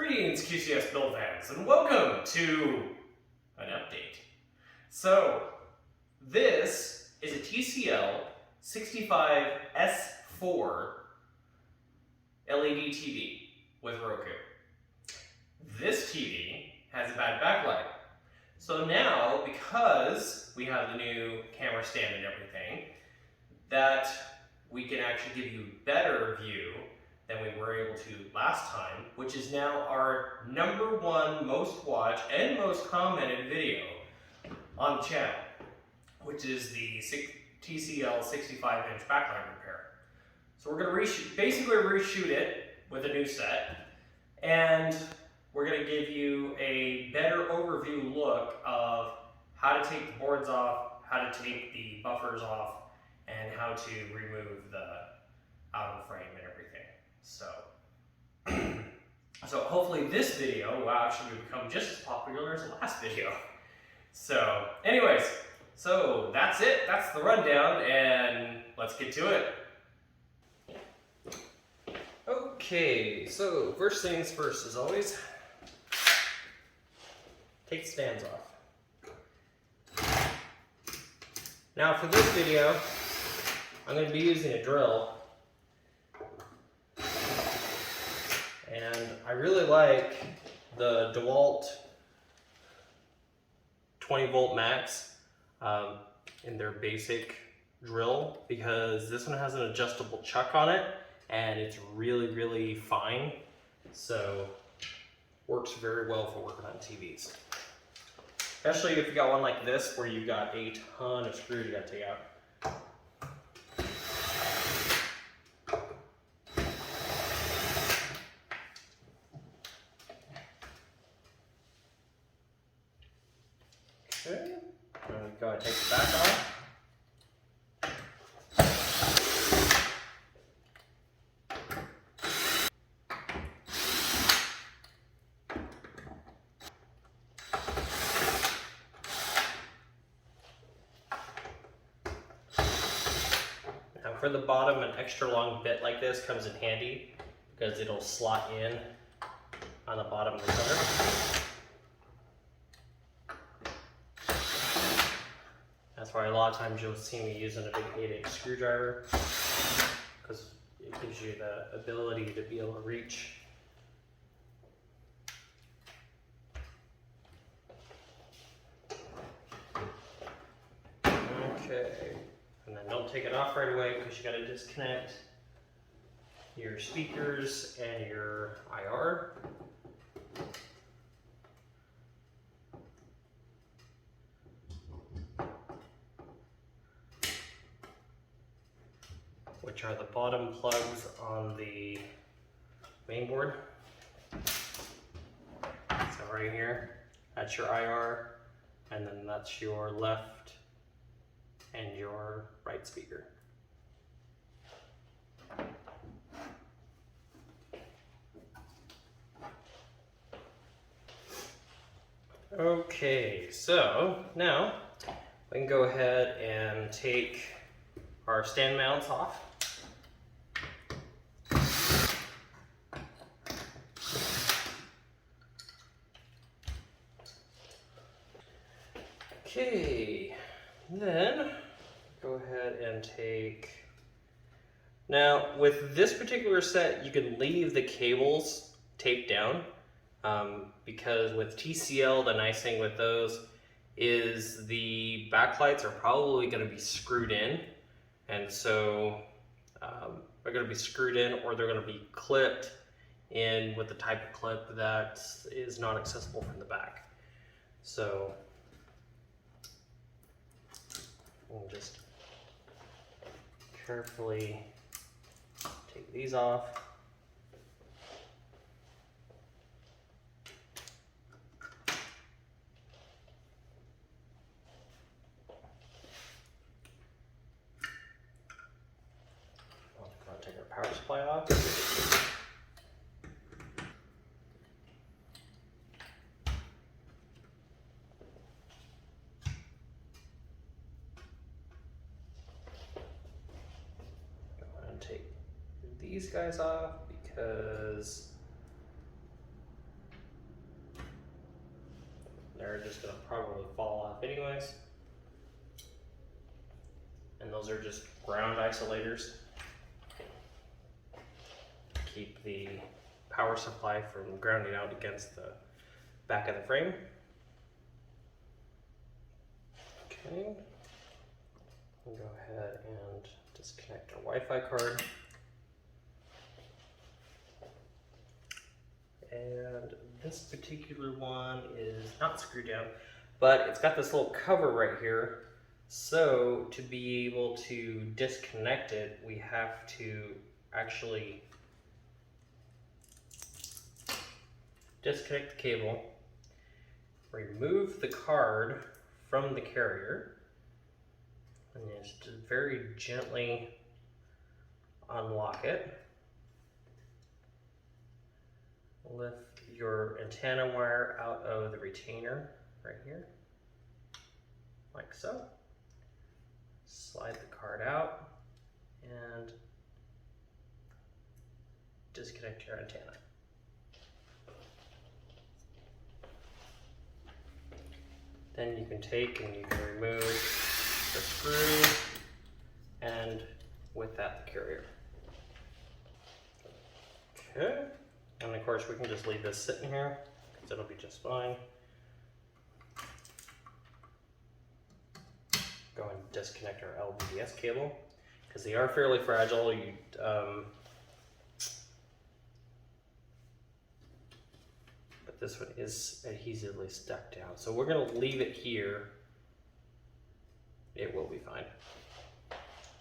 Greetings, QCS build fans, and welcome to an update. So, this is a TCL 65S4 LED TV with Roku. This TV has a bad backlight. So now, because we have the new camera stand and everything, that we can actually give you better view than we were able to last time, which is now our #1 most watched and most commented video on the channel, which is the TCL 65-inch backlight repair. So we're going to basically reshoot it with a new set, and we're going to give you a better overview look of how to take the boards off, how to take the buffers off, and how to remove the out of frame and everything. So hopefully this video will actually become just as popular as the last video. So anyways, so that's it. That's the rundown, and let's get to it. Okay, so first things first, as always, take the stands off. Now for this video, I'm going to be using a drill. And I really like the DeWalt 20 volt max in their basic drill, because this one has an adjustable chuck on it and it's really fine, so works very well for working on TVs, especially if you got one like this where you got a ton of screws you got to take out. Okay, I'm going to go ahead and take the back off. Now for the bottom, an extra long bit like this comes in handy because it'll slot in on the bottom of the cover. That's why a lot of times you'll see me using a big 8/8 screwdriver, because it gives you the ability to be able to reach. Okay, and then don't take it off right away, because you got to disconnect your speakers and your IR. Which are the bottom plugs on the main board. So right here, that's your IR, and then that's your left and your right speaker. Okay, so now we can go ahead and take our stand mounts off. Okay, then go ahead and take, now with this particular set you can leave the cables taped down, because with TCL the nice thing with those is the backlights are probably going to be screwed in, and so they're going to be screwed in, or they're going to be clipped in with the type of clip that is not accessible from the back. So we'll just carefully take these off. I'll take our power supply off. Take these guys off because are just going to probably fall off anyways. And those are just ground isolators. Keep the power supply from grounding out against the back of the frame. Okay. We'll go ahead and disconnect our Wi-Fi card. And this particular one is not screwed down, but it's got this little cover right here. So to be able to disconnect it, we have to actually disconnect the cable, remove the card from the carrier, and just very gently unlock it. Lift your antenna wire out of the retainer right here, like so. Slide the card out and disconnect your antenna. Then you can take and you can remove the screw, and with that, the carrier. Okay, and of course we can just leave this sitting here because it'll be just fine. Go and disconnect our LVDS cable because they are fairly fragile. But this one is adhesively stuck down, so we're going to leave it here. It will be fine.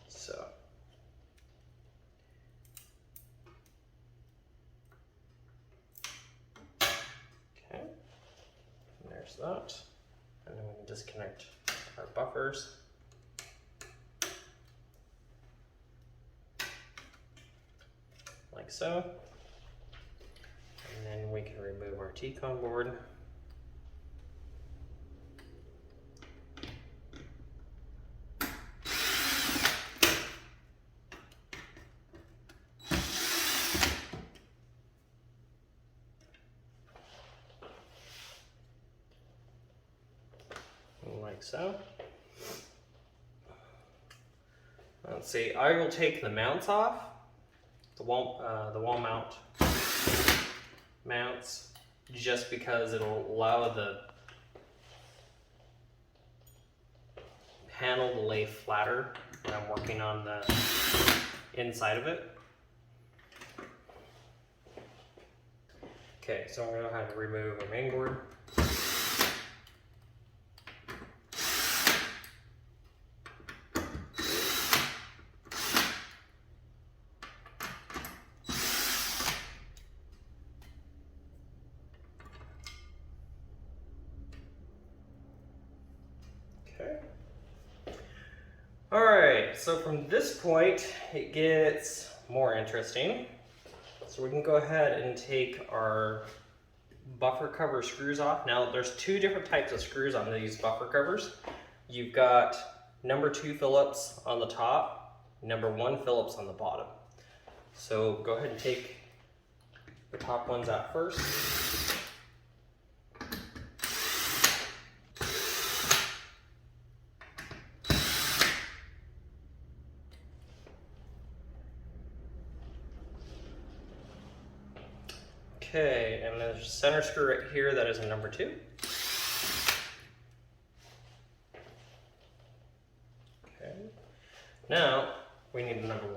So okay, and there's that, and then we can disconnect our buffers. Like so. And then we can remove our T-conn board. Like so. Let's see, I will take the mounts off. The wall mount mounts, just because it'll allow the panel to lay flatter when I'm working on the inside of it. Okay, so I'm going to have to remove our main board. Alright, so from this point, it gets more interesting. So we can go ahead and take our buffer cover screws off. Now, there's two different types of screws on these buffer covers. You've got number 2 Phillips on the top, number 1 Phillips on the bottom. So go ahead and take the top ones out first. Okay, and there's a center screw right here that is a number 2. Okay, now we need a number 1.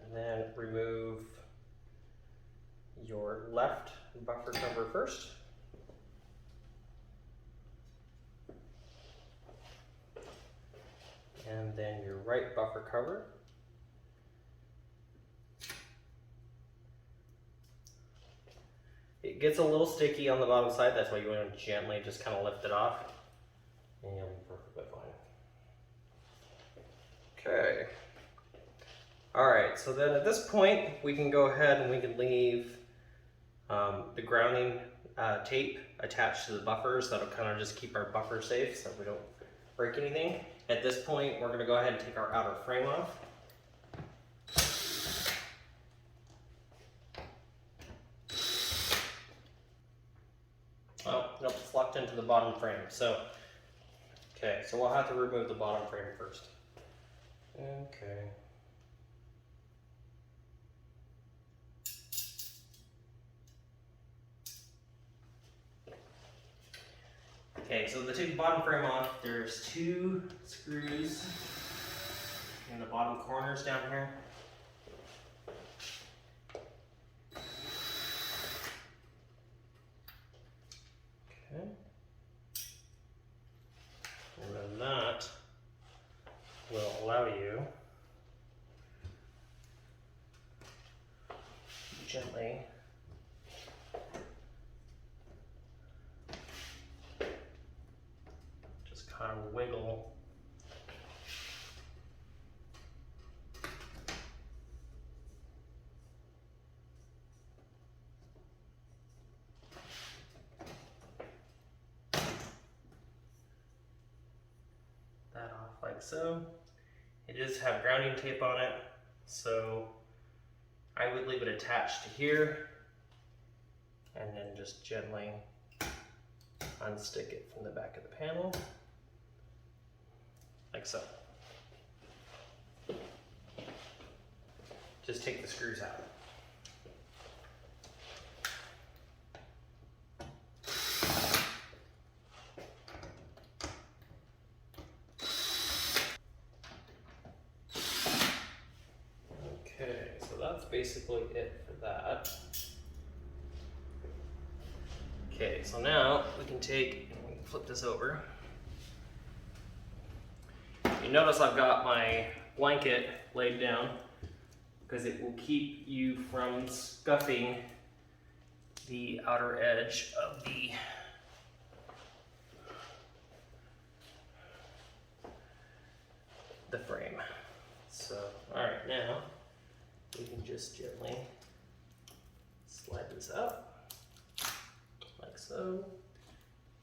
And then remove your left buffer cover first. And then your right buffer cover. It gets a little sticky on the bottom side, that's why you want to gently just kind of lift it off, and you'll be perfectly fine. Okay. Alright, so then at this point, we can go ahead and we can leave the grounding tape attached to the buffers. That'll kind of just keep our buffer safe so we don't break anything. At this point, we're going to go ahead and take our outer frame off. Oh, nope, it's locked into the bottom frame. So, okay, so we'll have to remove the bottom frame first. Okay. Okay, so to take the bottom frame off, there's 2 screws in the bottom corners down here. Okay. And then that will allow you to gently kind of wiggle that off like so. It does have grounding tape on it, so I would leave it attached to here and then just gently unstick it from the back of the panel. Like so. Just take the screws out. Okay, so that's basically it for that. Okay, so now we can take and flip this over. You notice I've got my blanket laid down because it will keep you from scuffing the outer edge of the frame. So, alright, now we can just gently slide this up like so.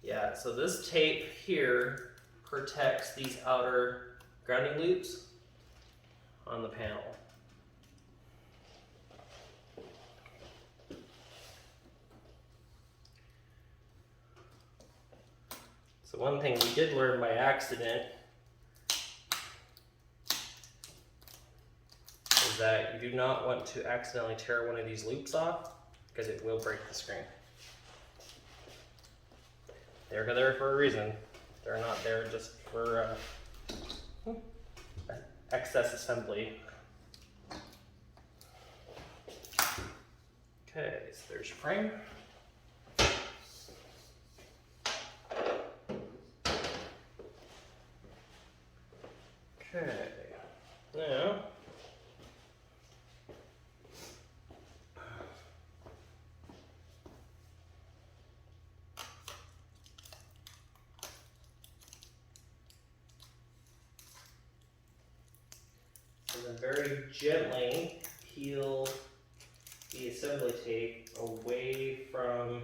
Yeah, so this tape here protects these outer grounding loops on the panel. So one thing we did learn by accident is that you do not want to accidentally tear one of these loops off because it will break the screen. They're there for a reason. They're not there just for excess assembly. Okay, so there's your frame. Okay, now and then very gently peel the assembly tape away from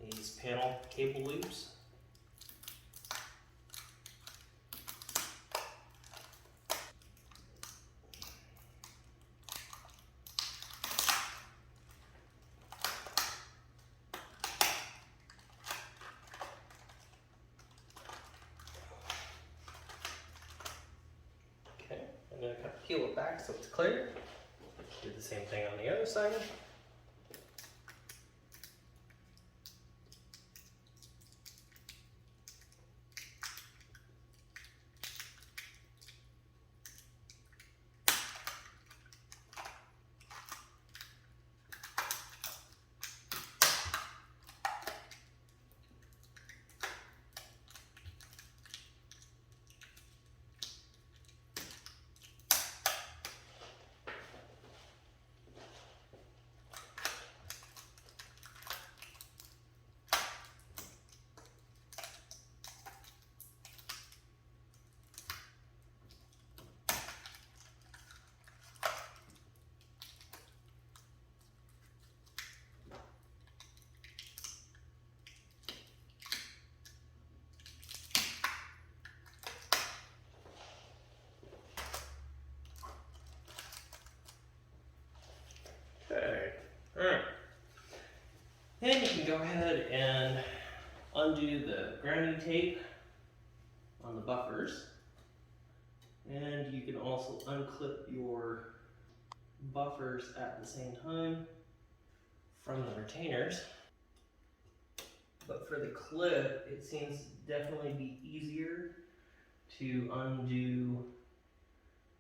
these panel cable loops. Okay, and then kind of peel it back so it's clear. Do the same thing on the other side. go ahead and undo the grounding tape on the buffers. And you can also unclip your buffers at the same time from the retainers. But for the clip, it seems to definitely be easier to undo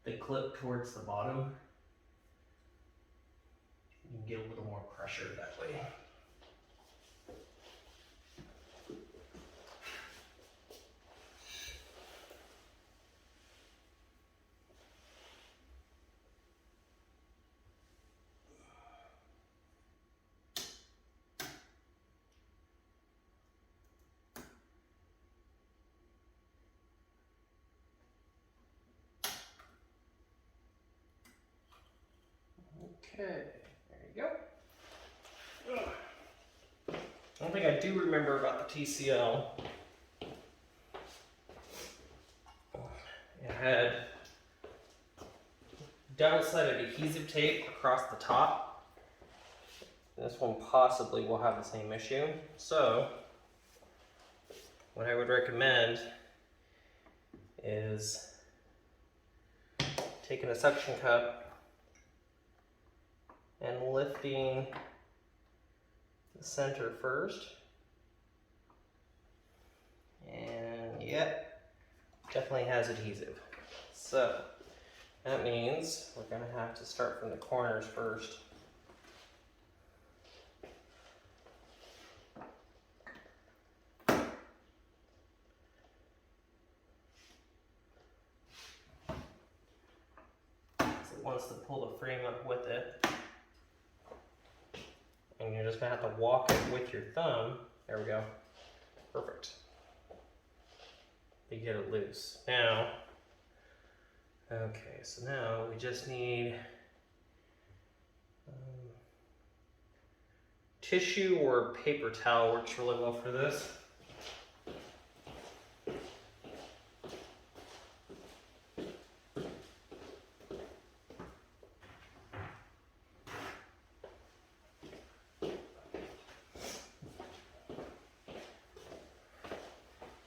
the clip towards the bottom. You can get a little more pressure that way. Okay, there you go. One thing I do remember about the TCL, it had double-sided adhesive tape across the top. This one possibly will have the same issue. So, what I would recommend is taking a suction cup and lifting the center first. And yep, definitely has adhesive. So that means we're gonna have to start from the corners first. So it wants to pull the frame up with it. And you're just gonna have to walk it with your thumb. There we go. Perfect. You get it loose. Now, okay, so now we just need tissue or paper towel works really well for this.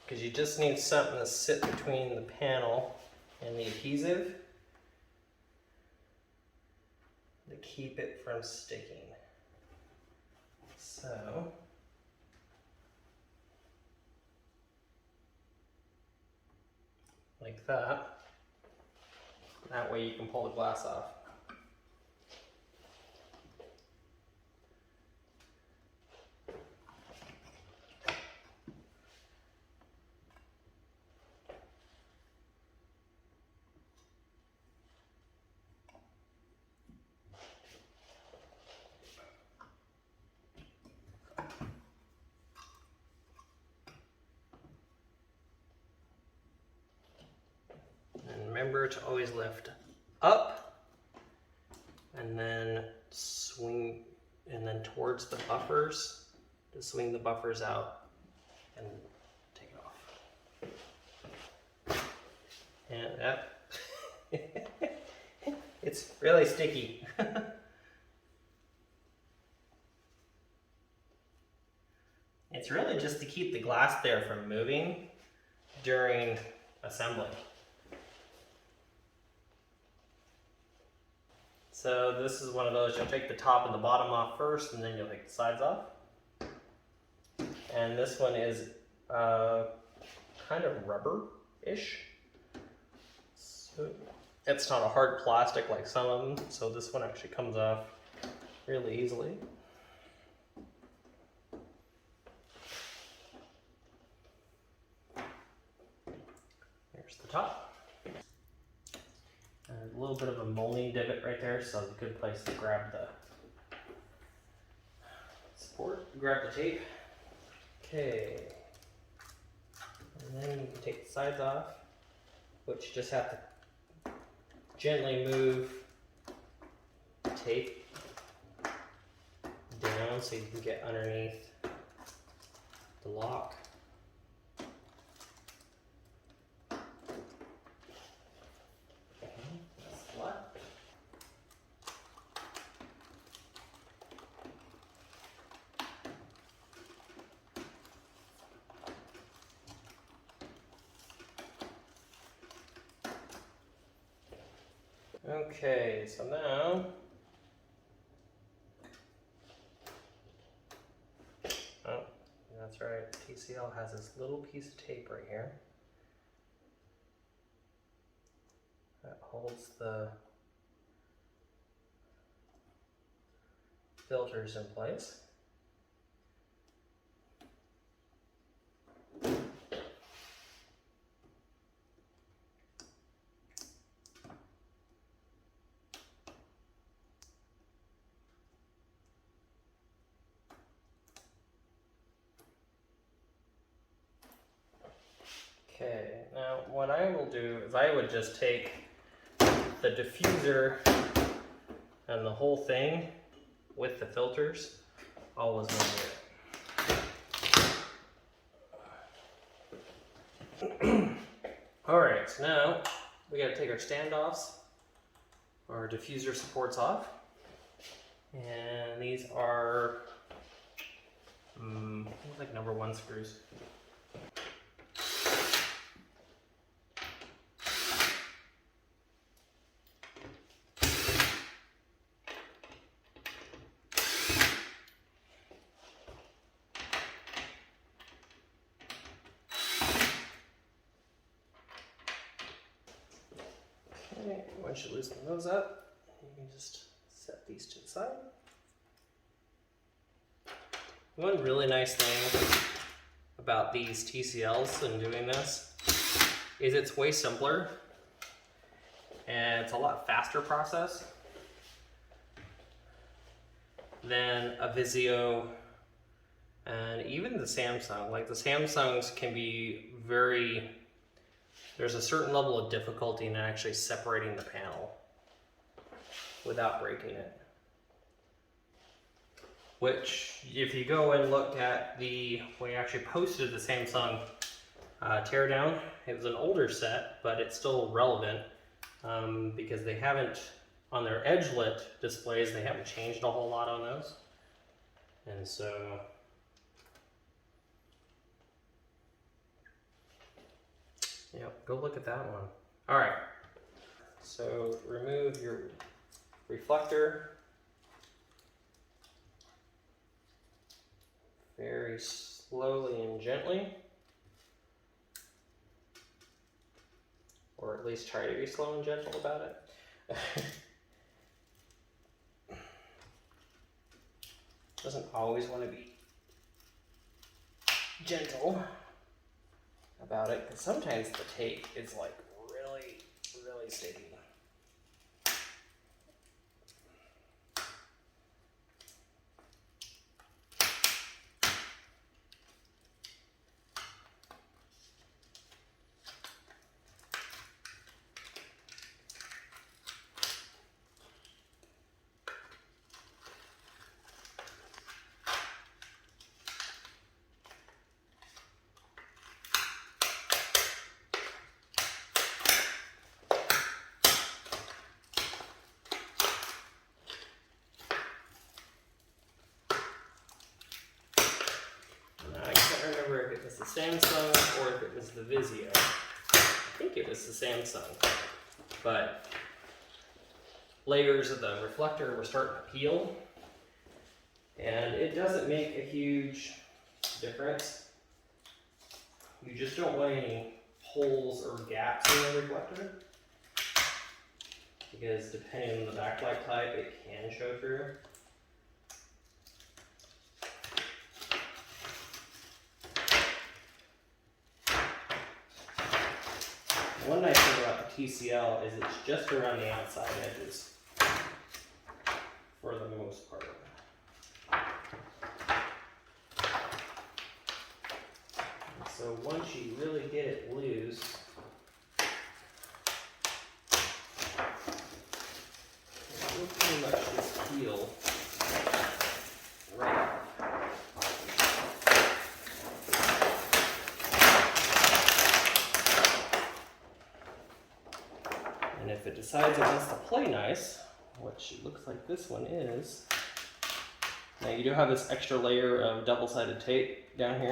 Because you just need something to sit between the panel and the adhesive to keep it from sticking. So, like that. That way you can pull the glass off. Remember to always lift up and then swing, and then towards the buffers to swing the buffers out and take it off. And that it's really sticky. It's really just to keep the glass there from moving during assembly. So this is one of those, you'll take the top and the bottom off first, and then you'll take the sides off. And this one is kind of rubber-ish. So it's not a hard plastic like some of them, so this one actually comes off really easily. Here's the top. A little bit of a molding divot right there, so it's a good place to grab the support, grab the tape. Okay, and then you can take the sides off, which you just have to gently move the tape down so you can get underneath the lock. Okay, so now, oh, that's right, TCL has this little piece of tape right here that holds the filters in place. Okay, now what I will do is I would just take the diffuser and the whole thing with the filters all as one unit. Alright, so now we gotta take our standoffs, our diffuser supports off. And these are like number 1 screws. Okay, once you loosen those up, you can just set these to the side. One really nice thing about these TCLs and doing this is it's way simpler and it's a lot faster process than a Vizio and even the Samsung. Like the Samsungs can be there's a certain level of difficulty in actually separating the panel without breaking it. Which, if you go and look at we actually posted the Samsung tear down. It was an older set, but it's still relevant because they haven't, on their edge-lit displays, they haven't changed a whole lot on those. And so, yeah, go look at that one. All right, so remove your reflector. Very slowly and gently, or at least try to be slow and gentle about it. Doesn't always want to be gentle about it, because sometimes the tape is like really, really sticky. If it was the Samsung or if it was the Vizio. I think it was the Samsung, but layers of the reflector were starting to peel, and it doesn't make a huge difference. You just don't want any holes or gaps in the reflector, because depending on the backlight type, it can show through. One nice thing about the TCL is it's just around the outside edges for the most part. And so once you really get it loose, it will pretty much just peel right off. And if it decides it wants to play nice, which it looks like this one is, now you do have this extra layer of double-sided tape down here,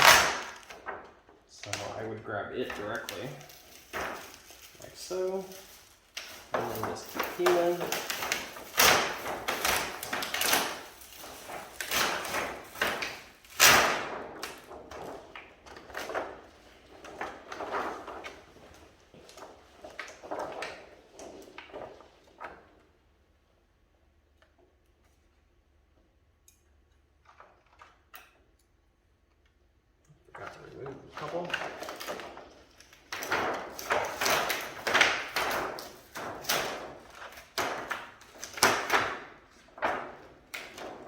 so I would grab it directly, like so, And then just peeling. Forgot to remove a couple.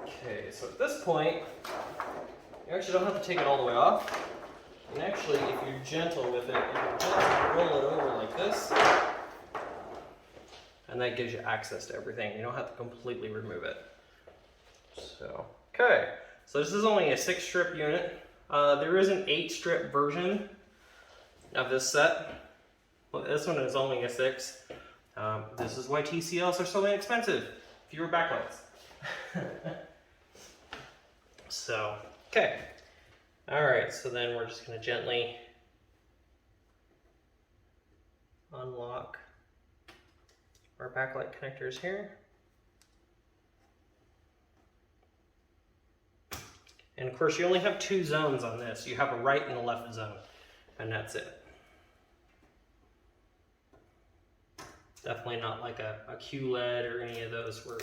Okay, so at this point, you actually don't have to take it all the way off. And actually, if you're gentle with it, you can just roll it over like this. And that gives you access to everything. You don't have to completely remove it. So, okay. So this is only a 6-strip unit. There is an 8-strip version of this set. Well, this one is only a 6. This is why TCLs are so inexpensive. Fewer backlights. So, okay. Alright, so then we're just going to gently unlock our backlight connectors here. And of course you only have 2 zones on this. You have a right and a left zone, and that's it. Definitely not like a QLED or any of those where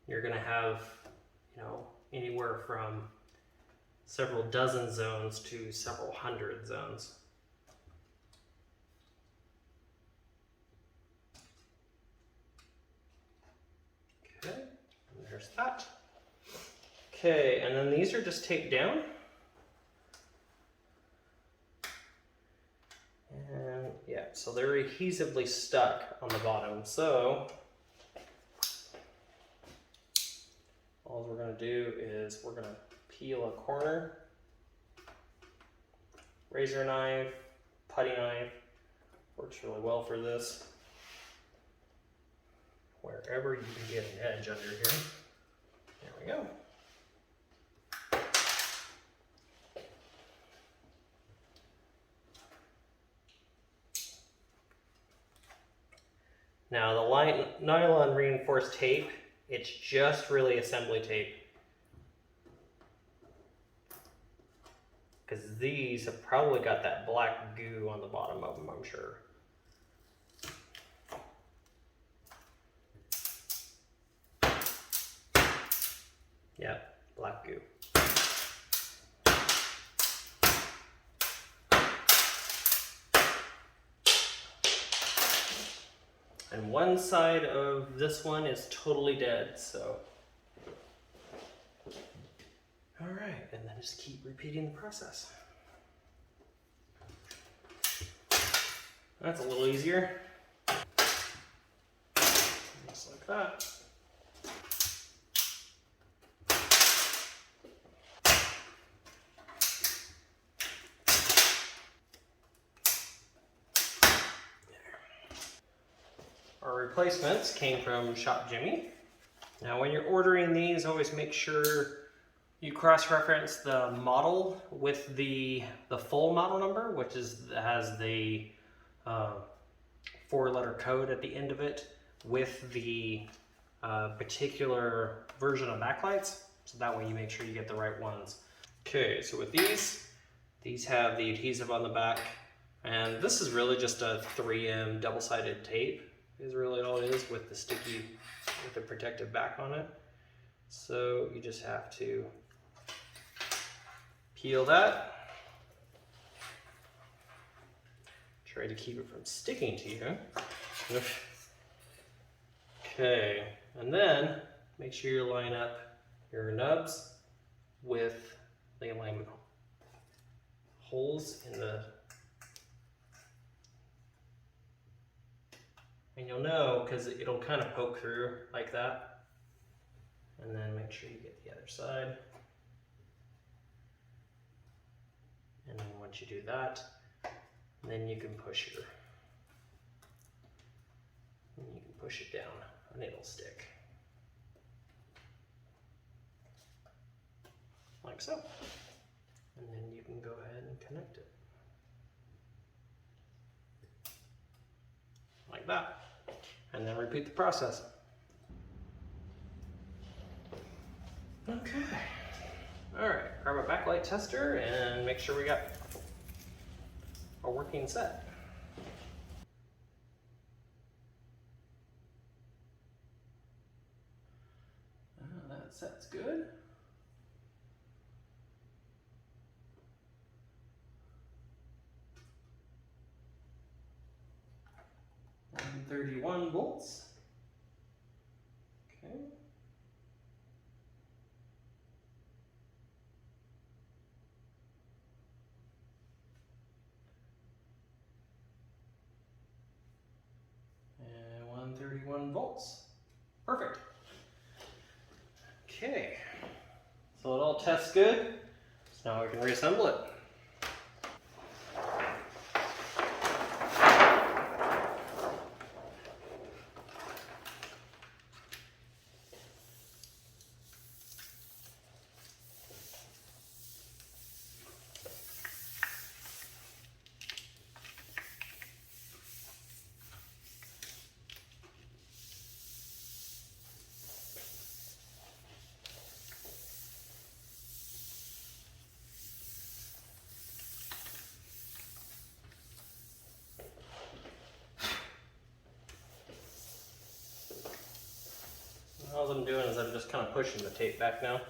you're going to have, you know, anywhere from several dozen zones to several hundred zones. Okay, and there's that. Okay, and then these are just taped down. And yeah, so they're adhesively stuck on the bottom. So all we're going to do is we're going to peel a corner, razor knife, putty knife, works really well for this. Wherever you can get an edge under here. There we go. Now the nylon reinforced tape, it's just really assembly tape. Because these have probably got that black goo on the bottom of them, I'm sure. Yeah, black goo. And one side of this one is totally dead, so. All right, and then just keep repeating the process. That's a little easier. Just like that. Our replacements came from Shop Jimmy. Now when you're ordering these, always make sure you cross-reference the model with the full model number, which has the 4-letter code at the end of it, with the particular version of backlights. So that way you make sure you get the right ones. Okay, so with these have the adhesive on the back, and this is really just a 3M double-sided tape. Is really all it is with the protective back on it. So you just have to peel that. Try to keep it from sticking to you. Okay, and then make sure you line up your nubs with the alignment holes in the. And you'll know because it'll kind of poke through like that. And then make sure you get the other side. And then once you do that, then you can push it down and it'll stick. Like so. And then you can go ahead and connect it. Like that. and then repeat the process. Okay. All right, grab a backlight tester and make sure we got a working set. That set's good. And 31 volts. Okay. And 131 volts. Perfect. Okay. So it all tests good. So now we can reassemble it. All I'm doing is I'm just kind of pushing the tape back now.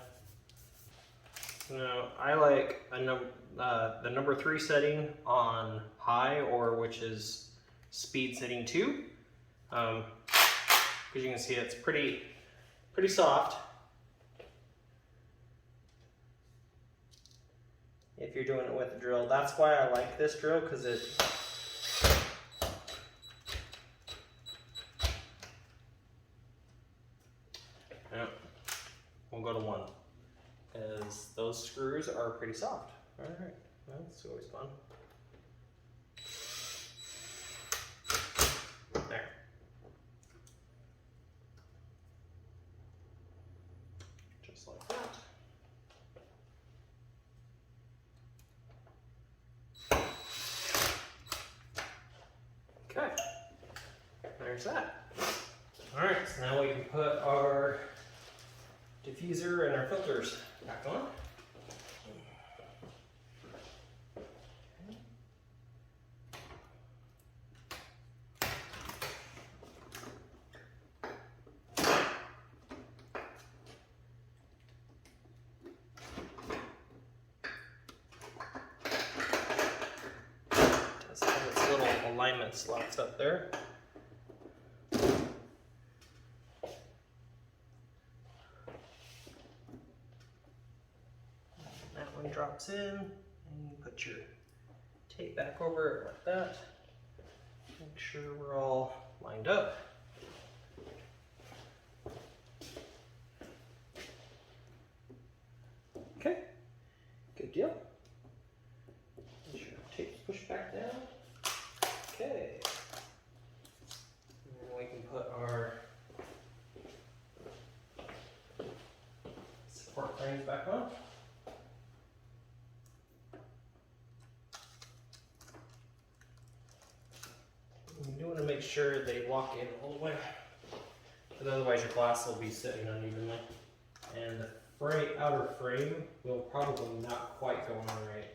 Now I like the number 3 setting on high, or which is speed setting 2, because you can see it's pretty soft. If you're doing it with a drill, that's why I like this drill, because it. We'll go to 1, because those screws are pretty soft. All right, that's always fun. There. Just like that. Okay, there's that. All right, so now we can put our diffuser and our filters back on. Just have its little alignment slots up there. Drops in, and you put your tape back over it like that. Make sure we're all lined up. Okay, good deal. Make sure the tape's pushed back down. Okay, and then we can put our support frames back on. You want to make sure they lock in all the way, because otherwise your glass will be sitting unevenly, and the outer frame will probably not quite go on right.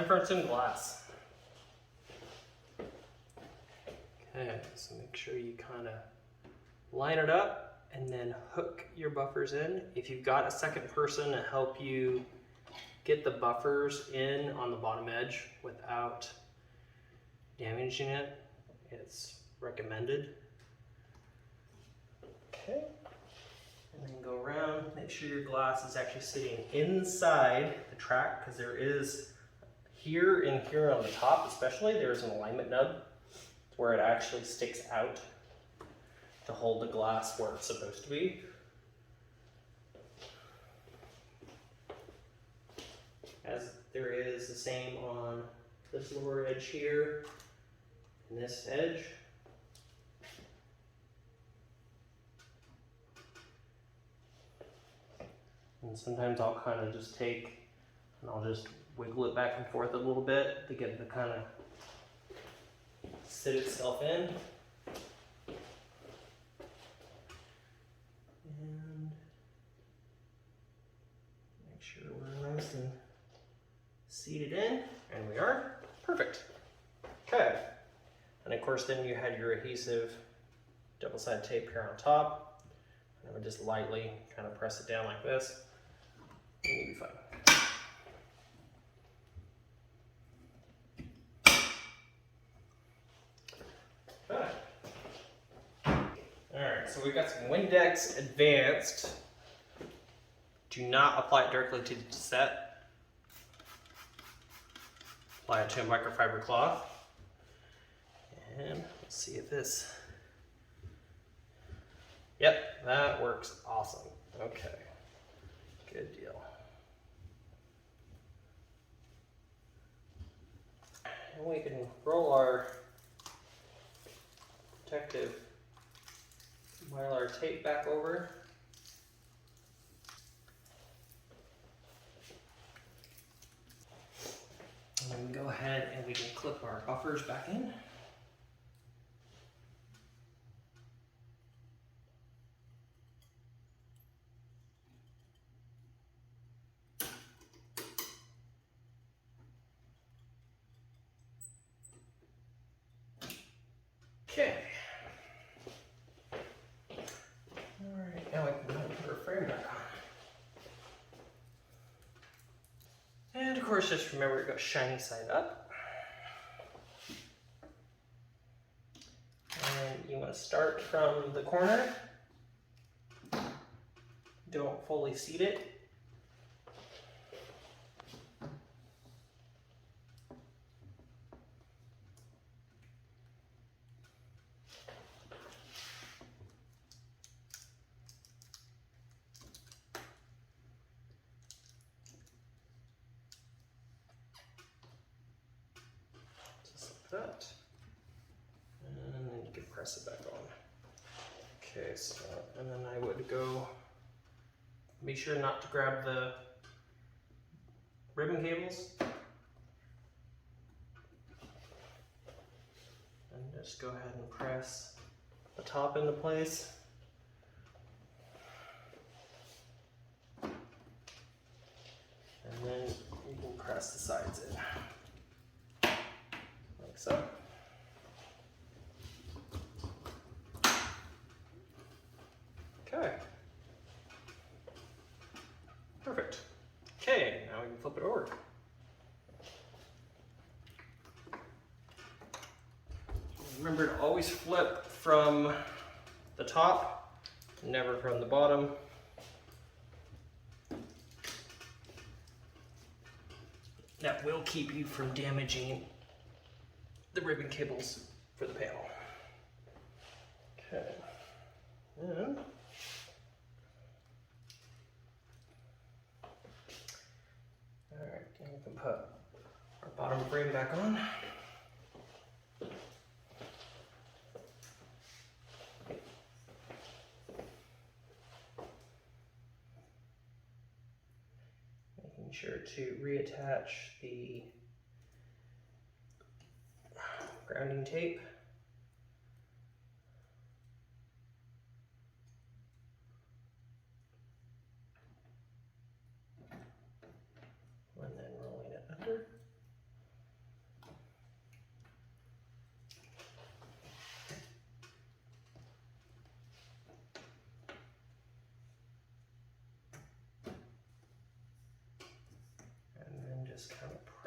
time for some glass. Okay, so make sure you kind of line it up and then hook your buffers in. If you've got a second person to help you get the buffers in on the bottom edge without damaging it, it's recommended. Okay, and then go around, make sure your glass is actually sitting inside the track, because there is here and here on the top especially, there's an alignment nub where it actually sticks out to hold the glass where it's supposed to be. As there is the same on this lower edge here and this edge. And sometimes I'll kind of just take and I'll just wiggle it back and forth a little bit to get it to kind of sit itself in. And make sure we're nice and seated in, and we are. Perfect. Okay. And of course then you had your adhesive double-sided tape here on top. And I would just lightly kind of press it down like this, and you'll be fine. Alright, so we've got some Windex Advanced. Do not apply it directly to the set. Apply it to a microfiber cloth. And let's see if this... Yep, that works awesome. Okay, good deal. And we can roll our protective Mylar tape back over. And then we go ahead and we can clip our buffers back in. Okay. Alright, now we can go ahead and put our frame back on. And of course, just remember to go shiny side up. And you want to start from the corner. Don't fully seat it. That, and then you can press it back on. Okay, so, and then I would go, be sure not to grab the ribbon cables, and just go ahead and press the top into place. And then you can press the sides in. So, okay, perfect. Okay, now we can flip it over. Remember to always flip from the top, never from the bottom. That will keep you from damaging the ribbon cables for the panel. Okay, and alright, and we can put our bottom frame back on. Making sure to reattach the grounding tape. And then rolling it under.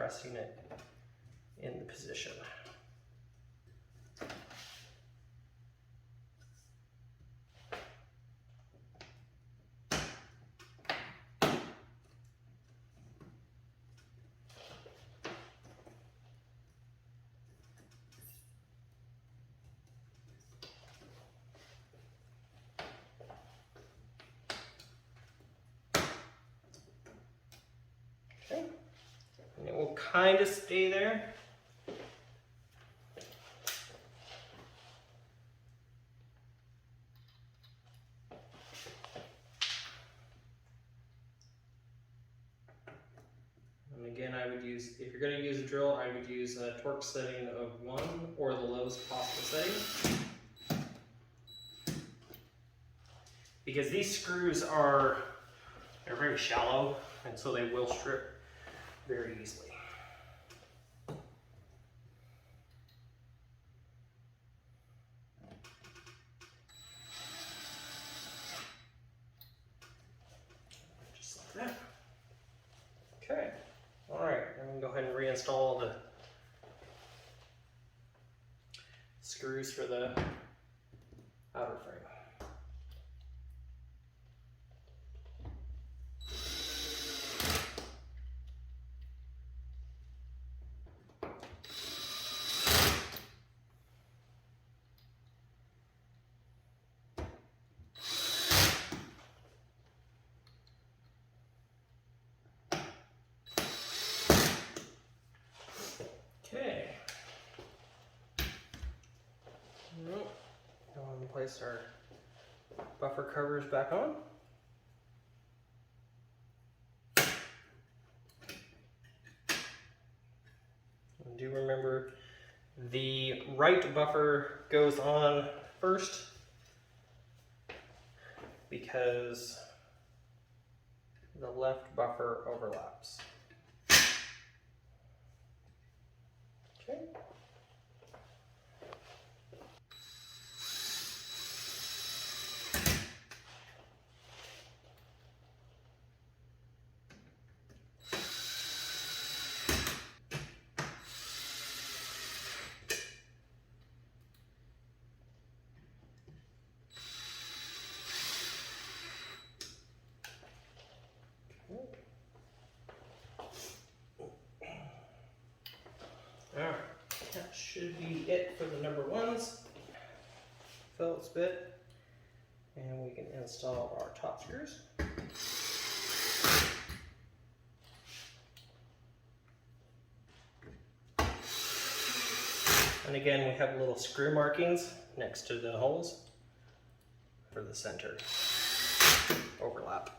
pressing it in the position. Okay, and it will kind of stay there. And again, I would use, if you're going to use a drill, I would use a torque setting of 1 or the lowest possible setting. Because these screws they're very shallow, and so they will strip very easily. Just like that. Okay. All right, I'm going to go ahead and reinstall the screws for the outer frame. Okay. Go ahead and place our buffer covers back on. And do remember the right buffer goes on first because the left buffer overlaps. Okay. Alright, that should be it for the number ones. Phillips bit, and we can install our top screws. And again, we have little screw markings next to the holes for the center overlap.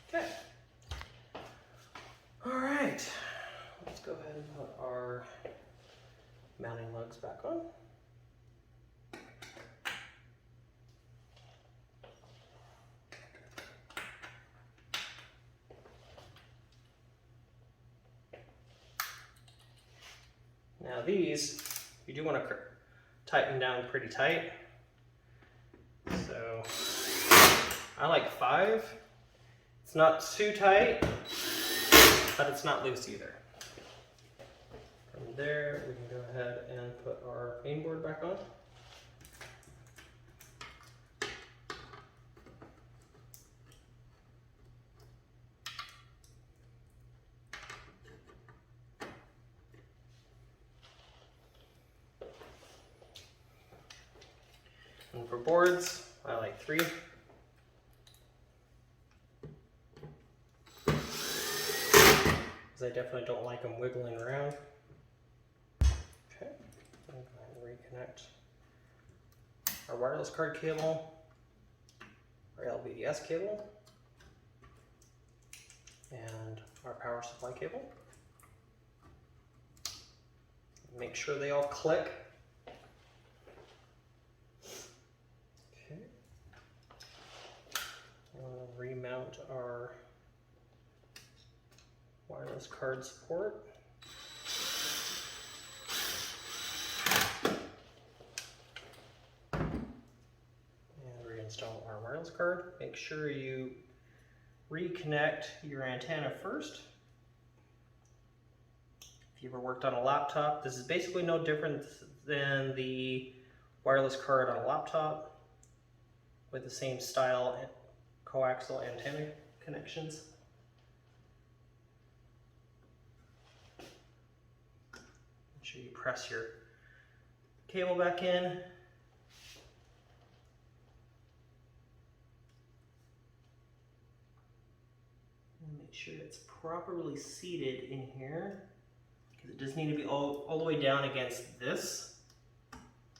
Okay. All right. Let's go ahead and put our mounting lugs back on. Now these, you do want to tighten down pretty tight. So I like 5. It's not too tight, but it's not loose either. From there, we can go ahead and put our main board back on. And for boards, I like 3. Because I definitely don't like them wiggling around. Okay, I'm going to reconnect our wireless card cable, our LVDS cable, and our power supply cable. Make sure they all click. Okay. We'll remount our wireless card support. And reinstall our wireless card. Make sure you reconnect your antenna first. you ever worked on a laptop, this is basically no different than the wireless card on a laptop with the same style and coaxial antenna connections. Make sure you press your cable back in. And make sure it's properly seated in here, because it does need to be all the way down against this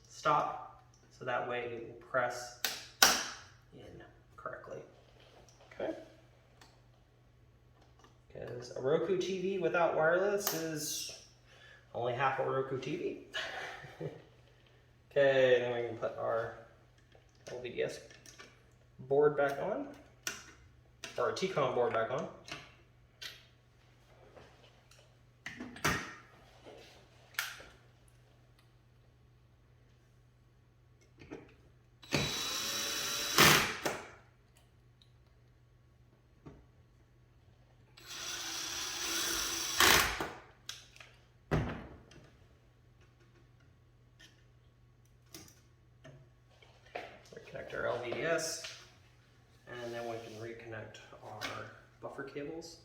stop, so that way it will press in correctly. Okay. Because a Roku TV without wireless is only half a Roku TV. Okay, then we can put our LVDS board back on, or a T-conn board back on. Reconnect our LVDS, and then we can reconnect our buffer cables.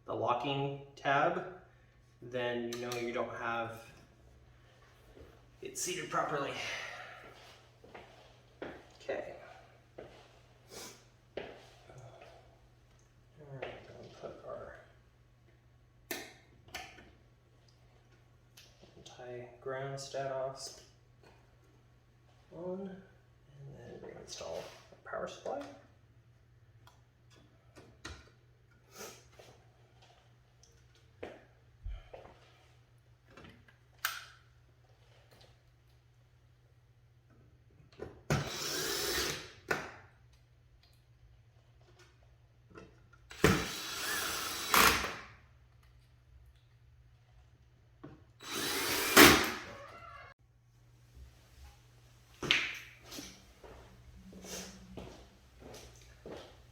The locking tab, then you know you don't have it seated properly. Okay. Alright, then put our anti-ground stat-offs on, and then reinstall our power supply.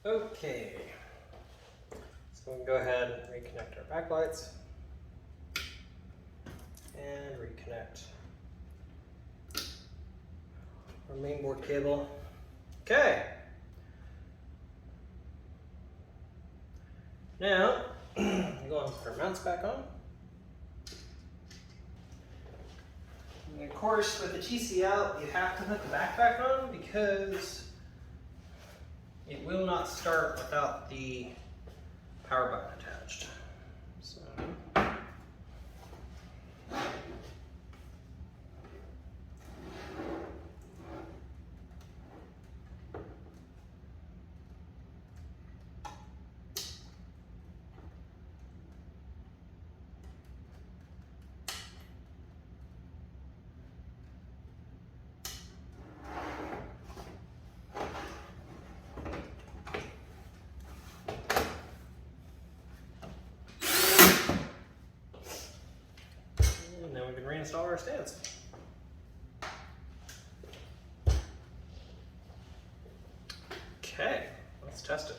Okay, so we can go ahead and reconnect our backlights and reconnect our main board cable. Okay, now go and put our mounts back on. And of course, with the TCL, you have to put the back on because it will not start without the power button attached. So, and then we can reinstall our stands. Okay, let's test it.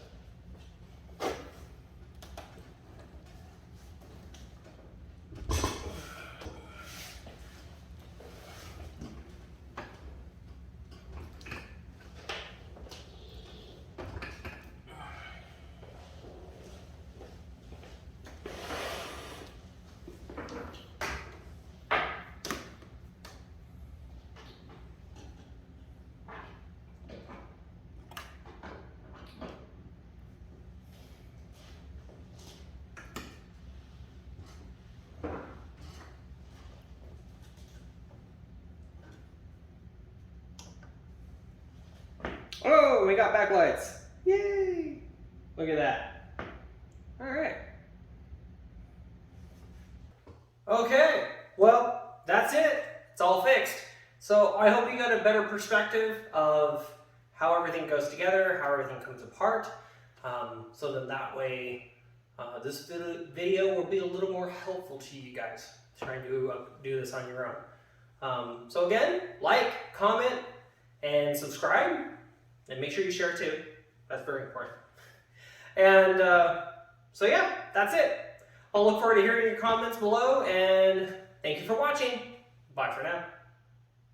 Oh, we got backlights. Yay! Look at that. All right. Okay, well, that's it. It's all fixed. So I hope you got a better perspective of how everything goes together, how everything comes apart. So then that way, this video will be a little more helpful to you guys trying to do this on your own. So again, like, comment, and subscribe. And make sure you share too. That's very important. And so yeah, that's it. I'll look forward to hearing your comments below, and thank you for watching. Bye for now.